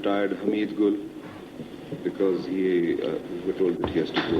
retired Hamid Gul, because we were told that he has to go.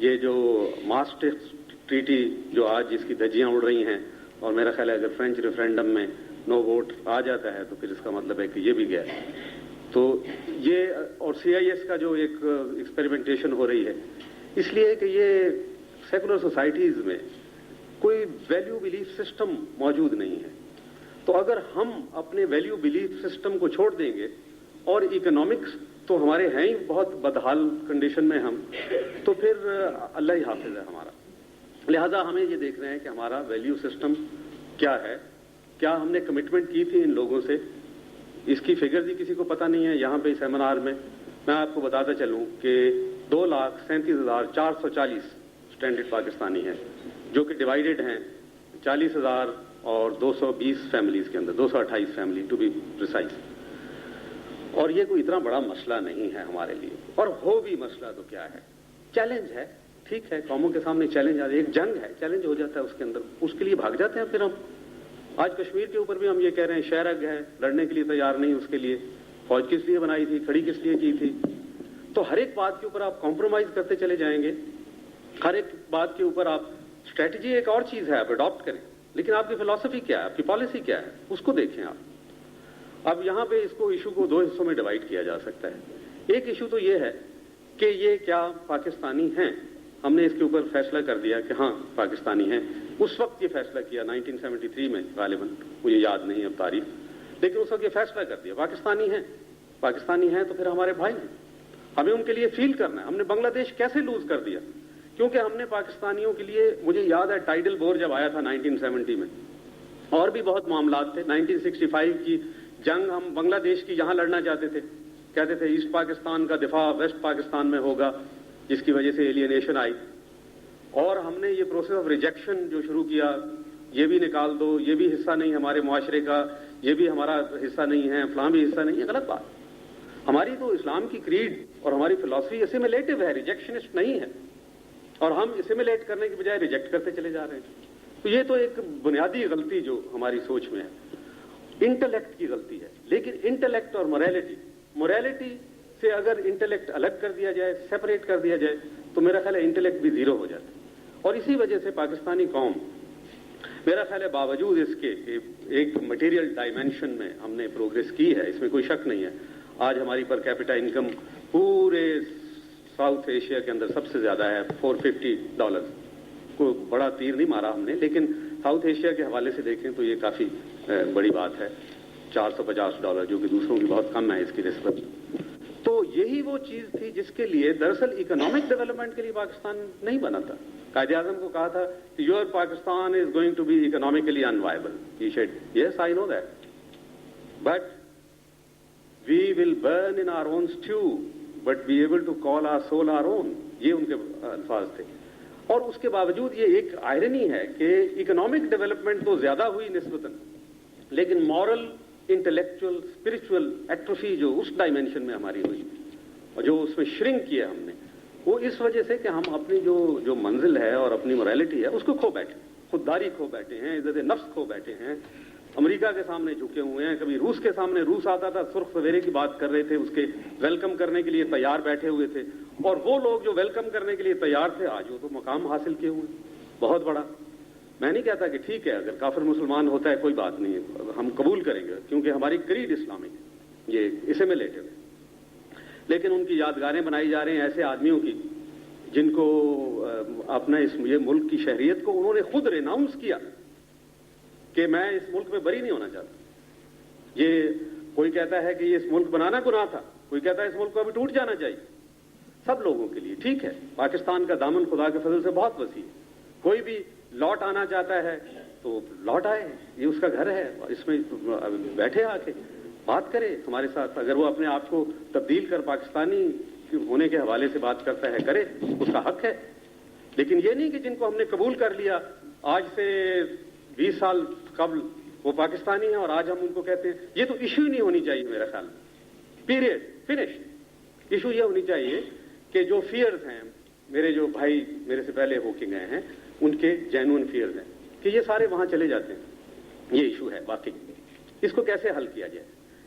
یہ جو ماسٹرکٹ treaty جو آج جس کی دھجیاں اڑ رہی ہیں، اور میرا خیال ہے اگر فرینچ ریفرینڈم میں نو ووٹ آ جاتا ہے تو پھر اس کا مطلب ہے کہ یہ بھی گیا ہے. تو یہ اور CIS کا جو ایک ایکسپیریمنٹیشن ہو رہی ہے، اس لیے کہ یہ سیکولر سوسائٹیز میں کوئی ویلیو بلیف سسٹم موجود نہیں ہے. تو اگر ہم اپنے ویلیو بلیف سسٹم کو چھوڑ دیں گے، اور اکنامکس تو ہمارے ہیں ہی بہت بدحال کنڈیشن میں ہم، تو پھر اللہ ہی حافظ ہے ہمارا. لہذا ہمیں یہ دیکھ رہے ہیں کہ ہمارا ویلیو سسٹم کیا ہے، کیا ہم نے کمٹمنٹ کی تھی ان لوگوں سے. اس کی فگرز ہی کسی کو پتہ نہیں ہے. یہاں پہ سیمینار میں آپ کو بتاتا چلوں کہ 2,37,440 اسٹینڈرڈ پاکستانی ہیں، جو کہ ڈیوائیڈڈ ہیں 40,000 اور 220 فیملیز کے اندر، 228 فیملی ٹو بی پریسائز. اور یہ کوئی اتنا بڑا مسئلہ نہیں ہے ہمارے لیے، اور ہو بھی مسئلہ تو کیا ہے، چیلنج ہے. ٹھیک ہے، قوموں کے سامنے چیلنج آ رہا ہے، ایک جنگ ہے، چیلنج ہو جاتا ہے اس کے اندر، اس کے لیے بھاگ جاتے ہیں. پھر ہم آج کشمیر کے اوپر بھی ہم یہ کہہ رہے ہیں شہرگ ہے، لڑنے کے لیے تیار نہیں. اس کے لیے فوج کس لیے بنائی تھی، کھڑی کس لیے کی تھی. تو ہر ایک بات کے اوپر آپ کمپرومائز کرتے چلے جائیں گے. ہر ایک بات کے اوپر آپ اسٹریٹجی ایک اور چیز ہے، آپ اڈاپٹ کریں، لیکن آپ کی فلسفی کیا ہے، آپ کی پالیسی کیا ہے، اس کو دیکھیں آپ. اب یہاں پہ اس کو ایشو کو 2 حصوں میں ڈیوائڈ کیا جا سکتا ہے. ایک ایشو تو یہ ہے کہ یہ کیا پاکستانی ہیں. ہم نے اس کے اوپر فیصلہ کر دیا کہ ہاں پاکستانی ہیں. اس وقت یہ فیصلہ کیا 1973 میں، غالباً مجھے یاد نہیں اب تاریخ، لیکن اس وقت یہ فیصلہ کر دیا پاکستانی ہیں. پاکستانی ہیں تو پھر ہمارے بھائی ہیں، ہمیں ان کے لیے فیل کرنا ہے. ہم نے بنگلہ دیش کیسے لوز کر دیا؟ کیونکہ ہم نے پاکستانیوں کے لیے، مجھے یاد ہے ٹائیڈل بور جب آیا تھا 1970 میں، اور بھی بہت معاملات تھے. 1965 کی جنگ ہم بنگلہ دیش کی یہاں لڑنا چاہتے تھے، کہتے تھے ایسٹ پاکستان کا دفاع ویسٹ پاکستان میں ہوگا، جس کی وجہ سے ایلینیشن آئی. اور ہم نے یہ پروسیس آف ریجیکشن جو شروع کیا، یہ بھی نکال دو، یہ بھی حصہ نہیں ہمارے معاشرے کا، یہ بھی ہمارا حصہ نہیں ہے، فلاں بھی حصہ نہیں ہے. غلط بات. ہماری تو اسلام کی کریڈ اور ہماری فلسفی اسیمیلیٹو ہے، ریجیکشنسٹ نہیں ہے. اور ہم اسیمیلیٹ کرنے کی بجائے ریجیکٹ کرتے چلے جا رہے ہیں. تو یہ تو ایک بنیادی غلطی جو ہماری سوچ میں ہے، انٹلیکٹ کی غلطی ہے. لیکن انٹلیکٹ اور موریلٹی سے اگر انٹلیکٹ الگ کر دیا جائے، سیپریٹ کر دیا جائے، تو میرا خیال ہے انٹلیکٹ بھی زیرو ہو جاتا ہے. اور اسی وجہ سے پاکستانی قوم، میرا خیال ہے باوجود اس کے کہ ایک مٹیریل ڈائمینشن میں ہم نے پروگریس کی ہے، اس میں کوئی شک نہیں ہے. آج ہماری پر کیپٹا انکم پورے ساؤتھ ایشیا کے اندر سب سے زیادہ ہے، $450. کوئی بڑا تیر نہیں مارا ہم نے، لیکن ساؤتھ ایشیا کے حوالے سے دیکھیں تو یہ کافی بڑی بات ہے. $450 جو کہ دوسروں کی بہت کم ہے اس کی نسبت. تو یہی وہ چیز تھی جس کے لیے دراصل اکنامک ڈیولپمنٹ کے لیے پاکستان نہیں بنا تھا. قائد اعظم کو کہا تھا کہ your Pakistan is going to be economically unviable. He said yes I know that, but we will burn in our own stew but be able to call our soul our own. یہ ان کے الفاظ تھے. اور اس کے باوجود یہ ایک آئرنی ہے کہ اکنامک ڈیولپمنٹ تو زیادہ ہوئی نسبتاً، لیکن مورل، انٹلیکچوئل، اسپرچل ایٹروفی جو اس ڈائمینشن میں ہماری ہوئی اور جو اس میں شرنک کیا ہم نے، وہ اس وجہ سے کہ ہم اپنی جو منزل ہے اور اپنی موریلٹی ہے اس کو کھو بیٹھے، خودداری کھو بیٹھے ہیں، عزت نفس کھو بیٹھے ہیں. امریکہ کے سامنے جھکے ہوئے ہیں. کبھی روس کے سامنے روس آتا تھا، سرخ سویرے کی بات کر رہے تھے، اس کے ویلکم کرنے کے لیے تیار بیٹھے ہوئے تھے. اور وہ لوگ جو ویلکم کرنے کے لیے تیار تھے، آج وہ تو مقام حاصل کیے ہوئے بہت بڑا. میں نہیں کہتا کہ ٹھیک ہے اگر کافر مسلمان ہوتا ہے کوئی بات نہیں ہے، ہم قبول کریں گے کیونکہ ہماری کریڈ اسلامک ہے، یہ اسیمیلیٹو ہے. لیکن ان کی یادگاریں بنائی جا رہی ہیں ایسے آدمیوں کی جن کو اپنا یہ ملک کی شہریت کو انہوں نے خود ریناؤنس کیا کہ میں اس ملک میں بری نہیں ہونا چاہتا. یہ کوئی کہتا ہے کہ یہ اس ملک بنانا گناہ تھا، کوئی کہتا ہے اس ملک کو ابھی ٹوٹ جانا چاہیے. سب لوگوں کے لیے ٹھیک ہے. پاکستان کا دامن خدا کے فضل سے بہت وسیع ہے. کوئی بھی لوٹ آنا چاہتا ہے تو لوٹ آئے، یہ اس کا گھر ہے، اس میں بیٹھے آ کے بات کرے ہمارے ساتھ. اگر وہ اپنے آپ کو تبدیل کر پاکستانی ہونے کے حوالے سے بات کرتا ہے کرے، اس کا حق ہے. لیکن یہ نہیں کہ جن کو ہم نے قبول کر لیا آج سے 20 سال قبل وہ پاکستانی ہیں اور آج ہم ان کو کہتے ہیں. یہ تو ایشو ہی نہیں ہونی چاہیے میرا خیال میں. Period finish. ایشو یہ ہونی چاہیے کہ جو فیئرز ہیں، میرے جو بھائی میرے سے پہلے ہو کے گئے ہیں، ان کے جینوئن فیئرز ہیں کہ یہ سارے وہاں چلے جاتے ہیں. یہ ایشو ہے واقعی. اس کو کیسے حل کیا جائے؟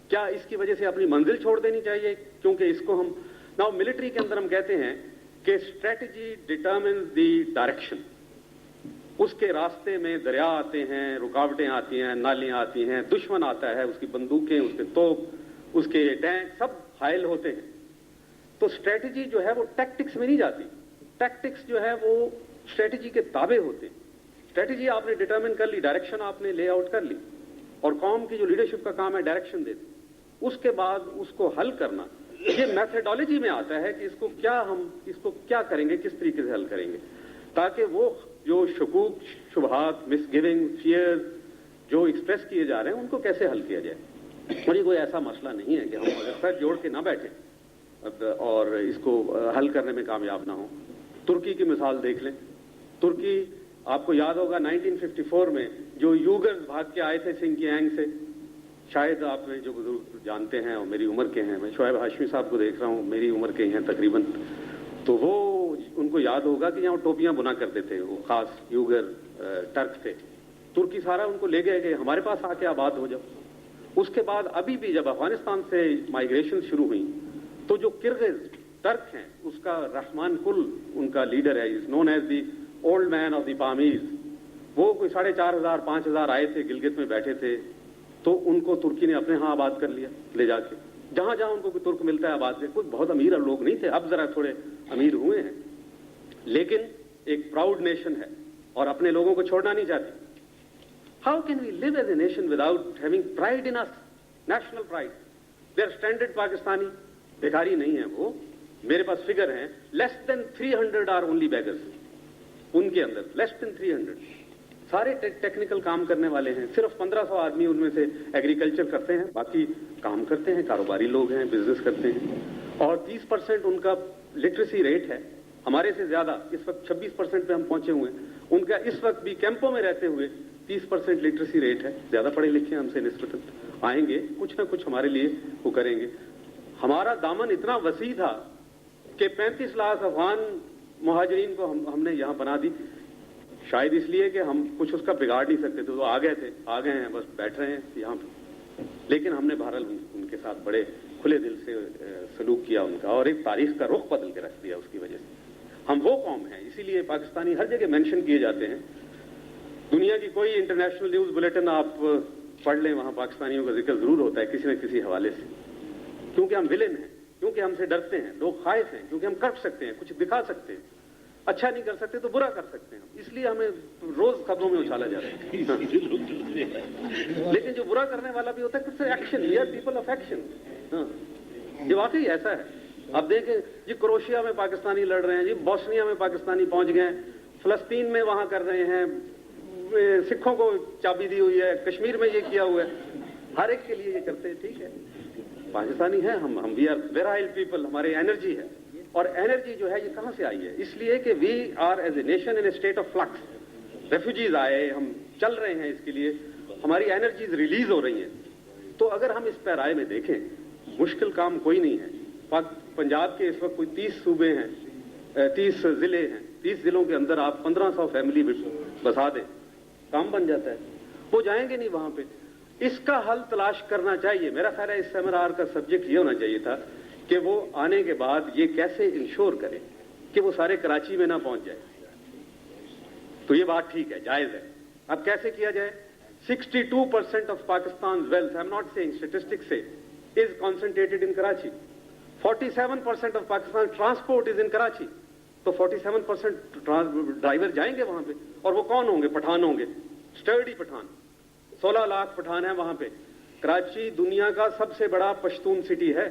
کیا اس کی وجہ سے اپنی منزل چھوڑ دینی چاہیے؟ کیونکہ اس کو ہم ملٹری کے اندر ہم کہتے ہیں کہ اسٹریٹجی ڈٹرمنز دی ڈائریکشن. اس کے راستے میں دریا آتے ہیں, رکاوٹیں آتی ہیں, نالیاں آتی ہیں, دشمن آتا ہے, اس کی بندوقیں, اس کے توپ, اس کے ٹینک سب حائل ہوتے ہیں. تو اسٹریٹجی جو ہے وہ ٹیکٹکس میں نہیں جاتی. ٹیکٹکس جو ہے وہ اسٹریٹجی کے تابع ہوتے ہیں. اسٹریٹجی آپ نے ڈٹرمن کر لی, ڈائریکشن آپ نے لے آؤٹ کر لی, اور قوم کی جو لیڈرشپ کا کام ہے ڈائریکشن دیتی. اس کے بعد اس کو حل کرنا, یہ میتھڈالوجی میں آتا ہے کہ ہم اس کو کیا کریں گے, کس طریقے سے حل کریں گے, تاکہ وہ جو شکوک, شبہات, مس گیونگ, فیئر جو ایکسپریس کیے جا رہے ہیں ان کو کیسے حل کیا جائے. اور یہ کوئی ایسا مسئلہ نہیں ہے کہ ہم اگر سر جوڑ کے نہ بیٹھیں اور اس کو حل کرنے میں کامیاب نہ ہوں. ترکی کی مثال دیکھ لیں. ترکی آپ کو یاد ہوگا 1954 میں جو یوگرز بھاگ کے آئے تھے سنکیانگ سے, شاید آپ نے جو بزرگ جانتے ہیں اور میری عمر کے ہیں, میں شعیب ہاشمی صاحب کو دیکھ رہا ہوں, میری عمر کے ہیں تقریباً, تو وہ ان کو یاد ہوگا کہ یہاں ٹوپیاں بنا کرتے تھے, وہ خاص یوگر ٹرک تھے. ترکی سارا ان کو لے گئے کہ ہمارے پاس آ کے آباد ہو جاؤ. اس کے بعد ابھی بھی جب افغانستان سے مائیگریشن شروع ہوئی تو جو کرغز ٹرک ہیں اس کا رحمان کل ان کا لیڈر ہے, is known as the old man of the Pamirs. وہ کوئی 4,500 5,000 آئے تھے, گلگت میں بیٹھے تھے, تو ان کو ترکی نے اپنے ہاں آباد کر لیا لے جا کے. جہاں جہاں ان کو کوئی ترک ملتا ہے آباد سے. کوئی بہت امیر لوگ نہیں تھے, اب ذرا تھوڑے امیر ہوئے ہیں, لیکن ایک پراؤڈ نیشن ہے اور اپنے لوگوں کو چھوڑنا نہیں چاہتی. How can we live as a nation without having pride in us, national pride. They are standard Pakistani. بھیکاری نہیں ہے وہ. میرے پاس فگر ہیں, less than 300 are only beggars. ان کے اندر لیس دین 300 سارے ٹیکنیکل کام کرنے والے ہیں. صرف 1,500 آدمی ان میں سے ایگریکلچر کرتے ہیں, باقی کام کرتے ہیں, کاروباری لوگ ہیں, بزنس کرتے ہیں. اور 30% ان کا لٹریسی ریٹ ہے, ہمارے سے زیادہ. اس وقت 26% پہ ہم پہنچے ہوئے ہیں. ان کا اس وقت بھی کیمپوں میں رہتے ہوئے 30% لٹریسی ریٹ ہے. زیادہ پڑھے لکھے ہم سے نسبتاً, آئیں گے کچھ نہ کچھ ہمارے لیے وہ کریں گے. ہمارا دامن اتنا وسیع تھا کہ 35 لاکھ افغان مہاجرین کو ہم نے یہاں بنا دی, شاید اس لیے کہ ہم کچھ اس کا بگاڑ نہیں سکتے تھے. تو آ گئے تھے, آ گئے ہیں, بس بیٹھ رہے ہیں یہاں پہ. لیکن ہم نے بہرحال ان کے ساتھ بڑے کھلے دل سے سلوک کیا ان کا, اور ایک تاریخ کا رخ بدل کے رکھ دیا اس کی وجہ سے. ہم وہ قوم ہیں, اسی لیے پاکستانی ہر جگہ مینشن کیے جاتے ہیں. دنیا کی کوئی انٹرنیشنل نیوز بلیٹن آپ پڑھ لیں, وہاں پاکستانیوں کا ذکر ضرور ہوتا ہے کسی نہ کسی حوالے سے. کیونکہ ہم ولن ہیں, کیونکہ ہم سے ڈرتے ہیں, لوگ خائف ہیں, کیونکہ ہم کر سکتے ہیں, کچھ دکھا سکتے ہیں. اچھا نہیں کر سکتے تو برا کر سکتے ہیں, اس لیے ہمیں روز خبروں میں اچھالا جاتا ہے. لیکن جو برا کرنے والا بھی ہوتا ہے, کچھ action, we are people of action. یہ واقعی ایسا ہے. آپ دیکھیں جی, کروشیا میں پاکستانی لڑ رہے ہیں جی, بوسنیا میں پاکستانی پہنچ گئے, فلسطین میں وہاں کر رہے ہیں, سکھوں کو چابی دی ہوئی ہے, کشمیر میں یہ کیا ہوا ہے. ہر ایک کے لیے یہ کرتے ہیں, ٹھیک ہے, پاکستانی ہیں ہم وی آر ویرائل پیپل. ہماری انرجی ہے, اور انرجی جو ہے یہ کہاں سے آئی ہے؟ اس لیے کہ we are as a nation in a state of flux. Refugees آئے, ہم چل رہے ہیں, اس کے لیے ہماری انرجیز ریلیز ہو رہی ہیں. تو اگر ہم اس پیرائے میں دیکھیں, مشکل کام کوئی نہیں ہے. پنجاب کے اس وقت کوئی 30 صوبے ہیں, 30 ضلع ہیں. 30 ضلعوں کے اندر آپ 1,500 فیملی بسا دیں, کام بن جاتا ہے. وہ جائیں گے نہیں وہاں پہ. اس کا حل تلاش کرنا چاہیے. میرا خیال ہے اس سیمینار کا سبجیکٹ یہ ہونا چاہیے تھا کہ وہ آنے کے بعد یہ کیسے انشور کرے کہ وہ سارے کراچی میں نہ پہنچ جائے. تو یہ بات ٹھیک ہے, جائز ہے. اب کیسے کیا جائے؟ 62% of Pakistan wealth, I am not saying, statistics سے, is concentrated in Karachi. 47% of Pakistan transport is in Karachi. تو 47% ڈرائیور جائیں گے وہاں پہ, اور وہ کون ہوں گے؟ پٹھان ہوں گے, اسٹرڈی پٹھان. 16 لاکھ پٹھان ہیں وہاں پہ. کراچی دنیا کا سب سے بڑا پشتون سٹی ہے.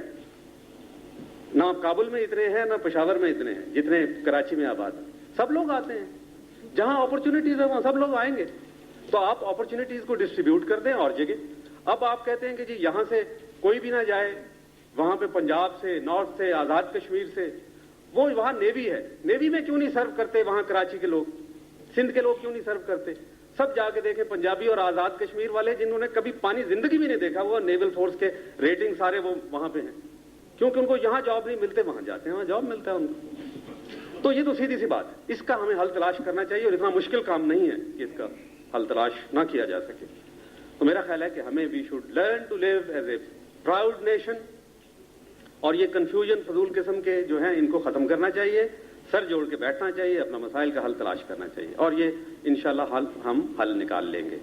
نہ کابل میں اتنے ہیں, نہ پشاور میں اتنے ہیں جتنے کراچی میں آباد ہیں. سب لوگ آتے ہیں, جہاں اپرچونٹیز ہیں وہاں سب لوگ آئیں گے. تو آپ اپرچونٹیز کو ڈسٹریبیوٹ کر دیں اور جگہ. اب آپ کہتے ہیں کہ جی یہاں سے کوئی بھی نہ جائے, وہاں پہ پنجاب سے, نارتھ سے, آزاد کشمیر سے. وہ وہاں نیوی ہے, نیوی میں کیوں نہیں سرو کرتے وہاں کراچی کے لوگ؟ سندھ کے لوگ کیوں نہیں سرو کرتے؟ سب جا کے دیکھیں, پنجابی اور آزاد کشمیر والے جنہوں نے کبھی پانی زندگی بھی نہیں دیکھا, وہ نیول فورس کے ریٹنگ سارے وہ وہاں پہ ہیں, کیونکہ ان کو یہاں جاب نہیں ملتے, وہاں جاتے ہیں, وہاں جاب ملتا ہے ان کو. تو یہ تو سیدھی سی بات ہے. اس کا ہمیں حل تلاش کرنا چاہیے, اور اتنا مشکل کام نہیں ہے کہ اس کا حل تلاش نہ کیا جا سکے. تو میرا خیال ہے کہ ہمیں we should learn to live as a proud nation, اور یہ کنفیوژن فضول قسم کے جو ہیں ان کو ختم کرنا چاہیے. سر جوڑ کے بیٹھنا چاہیے, اپنا مسائل کا حل تلاش کرنا چاہیے, اور یہ انشاءاللہ ہم حل نکال لیں گے.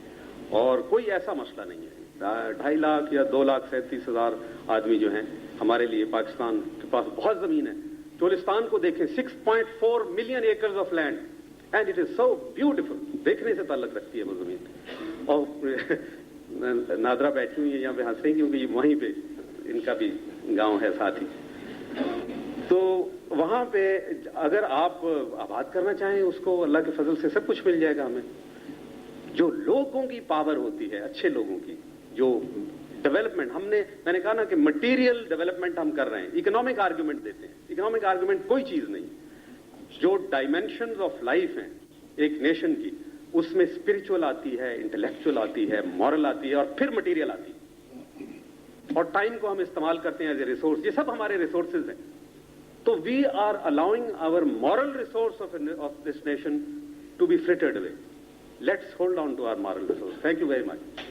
اور کوئی ایسا مسئلہ نہیں ہے. 2.5 لاکھ یا 2,37,000 آدمی جو ہیں, ہمارے لیے پاکستان کے پاس بہت زمین ہے. چولستان کو دیکھیں, 6.4 million acres of land, and it is so beautiful. دیکھنے سے تعلق رکھتی ہے وہ زمین. اور نادرا بیٹھی ہوئی ہے یہاں پہ, ہنس رہی کیونکہ یہ وہیں پہ ان کا بھی گاؤں ہے ساتھ ہی. تو وہاں پہ اگر آپ آباد کرنا چاہیں اس کو, اللہ کے فضل سے سب کچھ مل جائے گا ہمیں. جو لوگوں کی پاور ہوتی ہے, اچھے لوگوں کی, جو ڈیولپمنٹ میں نے کہا نا کہ مٹیریل ڈیولپمنٹ ہم کر رہے ہیں, اکنامک آرگومنٹ دیتے ہیں. اکنامک آرگومنٹ کوئی چیز نہیں. جو ڈائمینشنز آف لائف ہیں ایک نیشن کی, اس میں اسپرچل آتی ہے, انٹلیکچوئل آتی ہے, مورل آتی ہے, اور پھر مٹیریل آتی ہے. اور ٹائم کو ہم استعمال کرتے ہیں ایز اے ریسورس. یہ سب ہمارے ریسورسز ہیں. تو we are allowing our moral resource of this nation to be frittered away. Let's hold on to our moral resource. Thank you very much.